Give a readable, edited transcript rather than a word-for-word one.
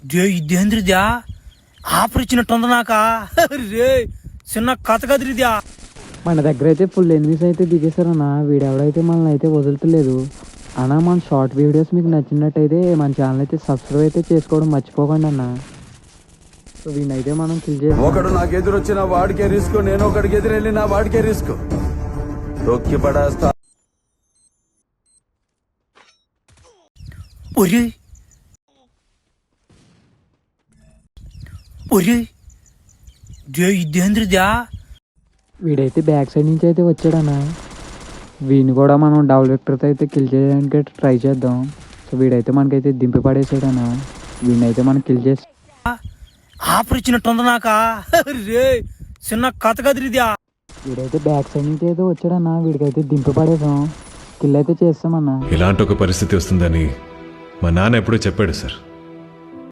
ఇదేంద్రిద్యా offer ఇచ్చినట్టుంది నాక రే చిన్న కథ కదిరిద్యా. మన దగ్గర అయితే ఫుల్ ఎనిమిస్ అయితే దిగేశారన్న. వీడెవడైతే మనల్ని అయితే వదులుతలేదు అన్న. మన షార్ట్ వీడియోస్ మీకు నచ్చినట్టయితే మన ఛానల్ అయితే సబ్స్క్రైబ్ అయితే చేసుకోవడం మర్చిపోకండి అన్న. సో వీడినైతే మనం కిల్ చేసి ఒకడు నాకు ఎదురొచ్చిన వాడికే రిస్క్, నేను ఒకడికి ఎదురెళ్ళిన వాడికే రిస్క్. తొక్కి పడేస్తా. ఒరే ఒరే ఇదేంద్రిద్యా. వీడైతే బ్యాక్ సైడ్ నుంచి అయితే వచ్చాడన్న. వీడిని కూడా మనం డబుల్ వెక్టర్తో అయితే కిల్ చేయడానికి ట్రై చేద్దాం. సో వీడైతే మనకైతే దింపి పడేసాడన్న. వీడినైతే మనం కిల్ చేసి ఆఫర్ ఇచ్చినట్టుంది నాక రే చిన్న కథ కదిరిద్యా. వీడైతే బ్యాక్ సైడ్ నుంచి అయితే వచ్చాడన్న. వీడికైతే దింపి పడేసాం, కిల్ అయితే చేస్తామన్నా. ఇలాంటి ఒక పరిస్థితి వస్తుందని మా నాన్న ఎప్పుడూ చెప్పాడు సార్.